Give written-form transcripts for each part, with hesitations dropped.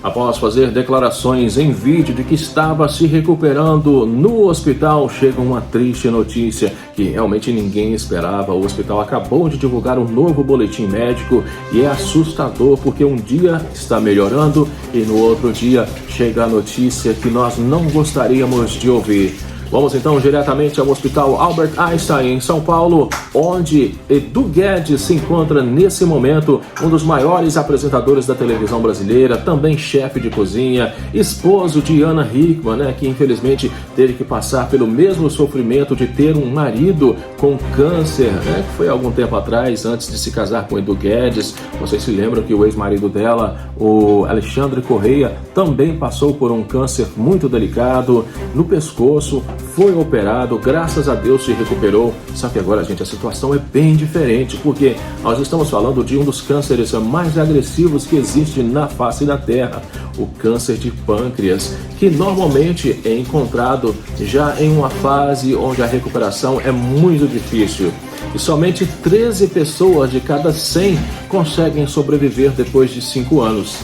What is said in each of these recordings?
Após fazer declarações em vídeo de que estava se recuperando no hospital, chega uma triste notícia que realmente ninguém esperava. O hospital acabou de divulgar um novo boletim médico e é assustador porque um dia está melhorando e no outro dia chega a notícia que nós não gostaríamos de ouvir. Vamos então diretamente ao Hospital Albert Einstein, em São Paulo, onde Edu Guedes se encontra nesse momento, um dos maiores apresentadores da televisão brasileira, também chefe de cozinha, esposo de Ana Hickman, que infelizmente teve que passar pelo mesmo sofrimento de ter um marido com câncer, que foi algum tempo atrás, antes de se casar com Edu Guedes. Vocês se lembram que o ex-marido dela, o Alexandre Correia, também passou por um câncer muito delicado no pescoço, foi operado, graças a Deus se recuperou. Só que agora, gente, a situação é bem diferente, porque nós estamos falando de um dos cânceres mais agressivos que existe na face da Terra, o câncer de pâncreas, que normalmente é encontrado já em uma fase onde a recuperação é muito difícil. E somente 13 pessoas de cada 100 conseguem sobreviver depois de 5 anos.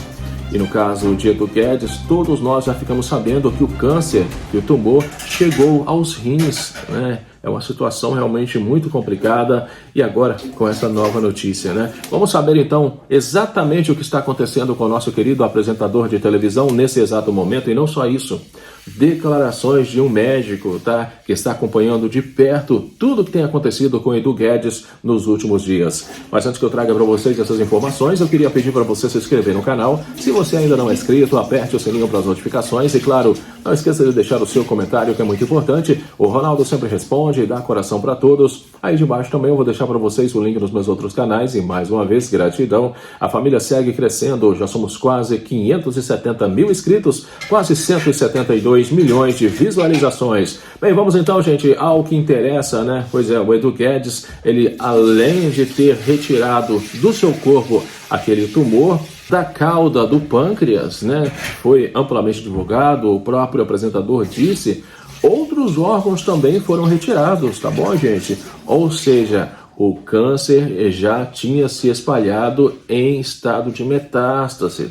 E no caso de Edu Guedes, todos nós já ficamos sabendo que o câncer, que o tumor, chegou aos rins, É uma situação realmente muito complicada e agora com essa nova notícia, Vamos saber então exatamente o que está acontecendo com o nosso querido apresentador de televisão nesse exato momento e não só isso. Declarações de um médico, que está acompanhando de perto tudo que tem acontecido com Edu Guedes nos últimos dias. Mas antes que eu traga para vocês essas informações, eu queria pedir para você se inscrever no canal. Se você ainda não é inscrito, aperte o sininho para as notificações e, claro, não esqueça de deixar o seu comentário, que é muito importante. O Ronaldo sempre responde e dá coração para todos. Aí de baixo também eu vou deixar para vocês o link nos meus outros canais e, mais uma vez, gratidão. A família segue crescendo, já somos quase 570 mil inscritos, quase 172 milhões de visualizações. Bem, vamos então, gente, ao que interessa, Pois é, o Edu Guedes, ele, além de ter retirado do seu corpo aquele tumor da cauda do pâncreas, Foi amplamente divulgado, o próprio apresentador disse, outros órgãos também foram retirados, tá bom, gente? Ou seja, o câncer já tinha se espalhado em estado de metástase,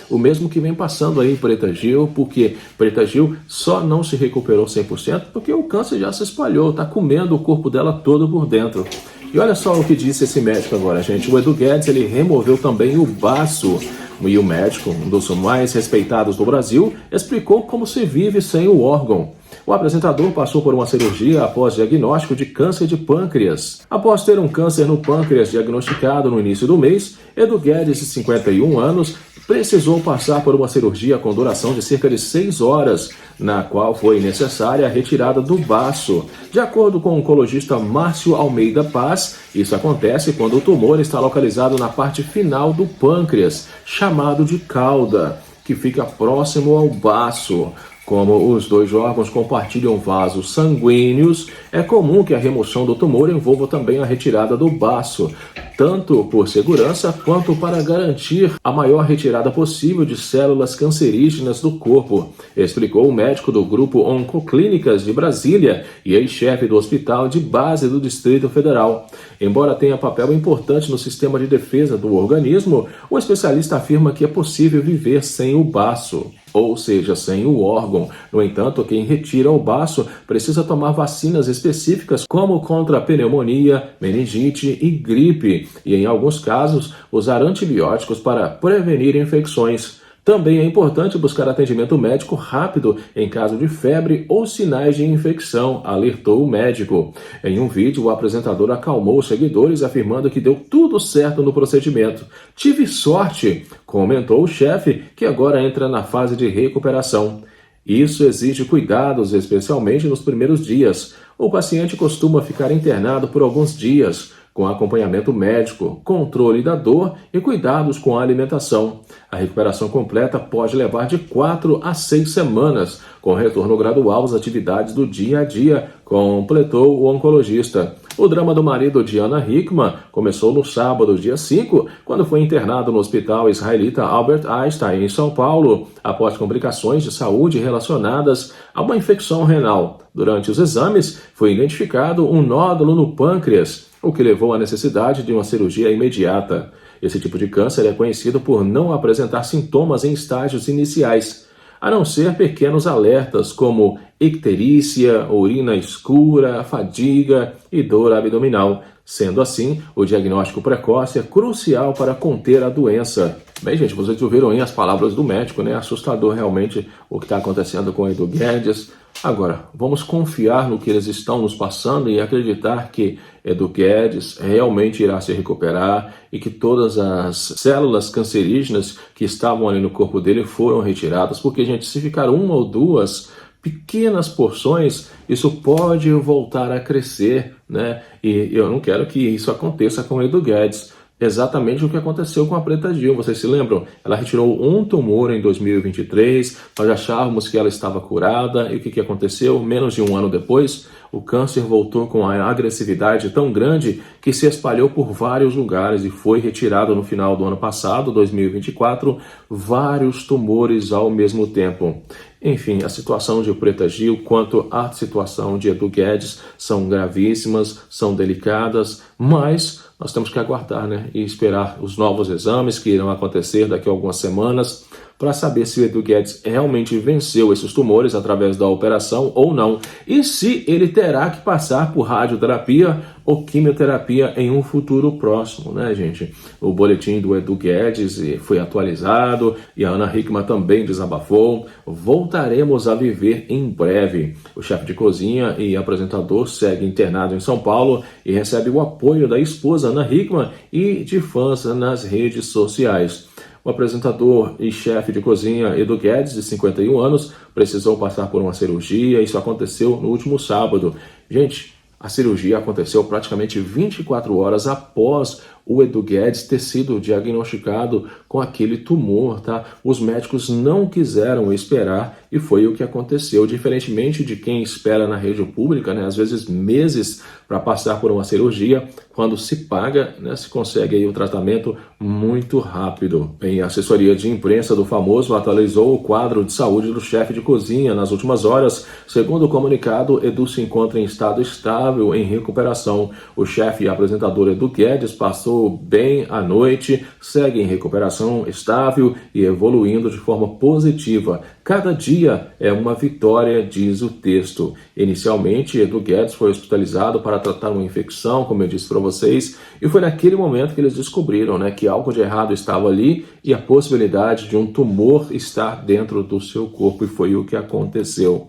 O mesmo que vem passando aí em Preta Gil, porque Preta Gil só não se recuperou 100% porque o câncer já se espalhou, tá comendo o corpo dela todo por dentro. E olha só o que disse esse médico agora, gente. O Edu Guedes, ele removeu também o baço. E o médico, um dos mais respeitados do Brasil, explicou como se vive sem o órgão. O apresentador passou por uma cirurgia após diagnóstico de câncer de pâncreas. Após ter um câncer no pâncreas diagnosticado no início do mês, Edu Guedes, de 51 anos, precisou passar por uma cirurgia com duração de cerca de 6 horas, na qual foi necessária a retirada do baço. De acordo com o oncologista Márcio Almeida Paz, isso acontece quando o tumor está localizado na parte final do pâncreas, chamado de cauda, que fica próximo ao baço. Como os dois órgãos compartilham vasos sanguíneos, é comum que a remoção do tumor envolva também a retirada do baço, tanto por segurança quanto para garantir a maior retirada possível de células cancerígenas do corpo, explicou o médico do Grupo Oncoclínicas de Brasília e ex-chefe do Hospital de Base do Distrito Federal. Embora tenha papel importante no sistema de defesa do organismo, o especialista afirma que é possível viver sem o baço, ou seja, sem o órgão. No entanto, quem retira o baço precisa tomar vacinas específicas como contra a pneumonia, meningite e gripe, e em alguns casos usar antibióticos para prevenir infecções. Também é importante buscar atendimento médico rápido em caso de febre ou sinais de infecção, alertou o médico. Em um vídeo, o apresentador acalmou os seguidores, afirmando que deu tudo certo no procedimento. Tive sorte, comentou o chefe, que agora entra na fase de recuperação. Isso exige cuidados, especialmente nos primeiros dias. O paciente costuma ficar internado por alguns dias, com acompanhamento médico, controle da dor e cuidados com a alimentação. A recuperação completa pode levar de 4 a 6 semanas, com retorno gradual às atividades do dia a dia, completou o oncologista. O drama do marido de Ana Hickman começou no sábado, dia 5, quando foi internado no hospital israelita Albert Einstein, em São Paulo, após complicações de saúde relacionadas a uma infecção renal. Durante os exames, foi identificado um nódulo no pâncreas, o que levou à necessidade de uma cirurgia imediata. Esse tipo de câncer é conhecido por não apresentar sintomas em estágios iniciais, a não ser pequenos alertas como icterícia, urina escura, fadiga e dor abdominal. Sendo assim, o diagnóstico precoce é crucial para conter a doença. Bem, gente, vocês ouviram aí as palavras do médico, né? Assustador realmente o que está acontecendo com o Edu Guedes. Agora, vamos confiar no que eles estão nos passando e acreditar que Edu Guedes realmente irá se recuperar e que todas as células cancerígenas que estavam ali no corpo dele foram retiradas, porque, gente, se ficar uma ou duas pequenas porções, isso pode voltar a crescer, né? E eu não quero que isso aconteça com o Edu Guedes. Exatamente o que aconteceu com a Preta Gil, vocês se lembram? Ela retirou um tumor em 2023, nós achávamos que ela estava curada, e o que aconteceu? Menos de um ano depois, o câncer voltou com a agressividade tão grande que se espalhou por vários lugares e foi retirado no final do ano passado, 2024, vários tumores ao mesmo tempo. Enfim, a situação de Preta Gil quanto à situação de Edu Guedes são gravíssimas, são delicadas, mas nós temos que aguardar, né, e esperar os novos exames que irão acontecer daqui a algumas semanas para saber se o Edu Guedes realmente venceu esses tumores através da operação ou não, e se ele terá que passar por radioterapia ou quimioterapia em um futuro próximo, né, gente? O boletim do Edu Guedes foi atualizado e a Ana Hickman também desabafou. Voltaremos a viver em breve. O chefe de cozinha e apresentador segue internado em São Paulo e recebe o apoio da esposa Ana Hickman e de fãs nas redes sociais. O apresentador e chefe de cozinha Edu Guedes, de 51 anos, precisou passar por uma cirurgia. Isso aconteceu no último sábado. Gente, a cirurgia aconteceu praticamente 24 horas após o Edu Guedes ter sido diagnosticado com aquele tumor, tá? Os médicos não quiseram esperar e foi o que aconteceu, diferentemente de quem espera na rede pública, né? Às vezes meses para passar por uma cirurgia, quando se paga, né, se consegue aí o tratamento muito rápido. Bem, a assessoria de imprensa do famoso atualizou o quadro de saúde do chefe de cozinha nas últimas horas. Segundo o comunicado, Edu se encontra em estado estável, em recuperação. O chefe e apresentador Edu Guedes passou bem à noite, segue em recuperação estável e evoluindo de forma positiva. Cada dia é uma vitória, diz o texto. Inicialmente, Edu Guedes foi hospitalizado para tratar uma infecção, como eu disse para vocês, e foi naquele momento que eles descobriram, né, que algo de errado estava ali e a possibilidade de um tumor estar dentro do seu corpo, e foi o que aconteceu.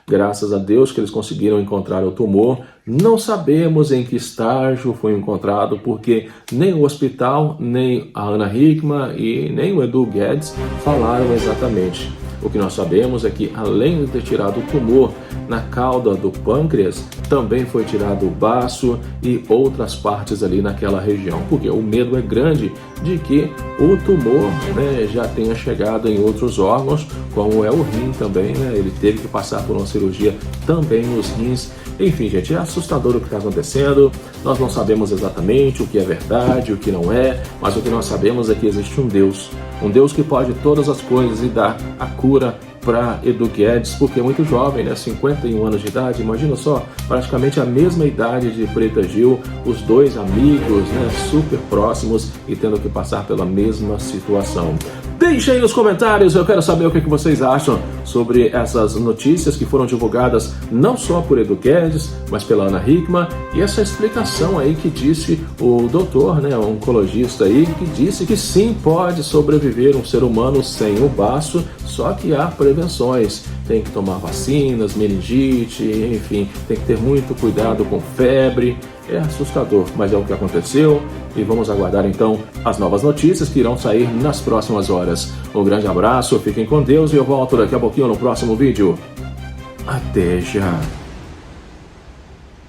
Graças a Deus que eles conseguiram encontrar o tumor. Não sabemos em que estágio foi encontrado, porque nem o hospital, nem a Ana Hickman e nem o Edu Guedes falaram exatamente. O que nós sabemos é que, além de ter tirado o tumor na cauda do pâncreas, também foi tirado o baço e outras partes ali naquela região, porque o medo é grande de que o tumor, né, já tenha chegado em outros órgãos, como é o rim também, né? Ele teve que passar por uma cirurgia também nos rins. Enfim, gente, é assustador o que está acontecendo. Nós não sabemos exatamente o que é verdade, o que não é, mas o que nós sabemos é que existe um Deus que pode todas as coisas e dar a cura para Edu Guedes, porque é muito jovem, né? 51 anos de idade, imagina só, praticamente a mesma idade de Preta Gil, os dois amigos, né, super próximos e tendo que passar pela mesma situação. Deixem aí nos comentários, eu quero saber o que vocês acham sobre essas notícias que foram divulgadas não só por Edu Guedes, mas pela Ana Hickman, e essa explicação aí que disse o doutor, né, um oncologista aí, que disse que sim, pode sobreviver um ser humano sem o baço, só que há prevenções. Tem que tomar vacinas, meningite, enfim, tem que ter muito cuidado com febre. É assustador, mas é o que aconteceu e vamos aguardar então as novas notícias que irão sair nas próximas horas. Um grande abraço, fiquem com Deus e eu volto daqui a pouquinho no próximo vídeo. Até já!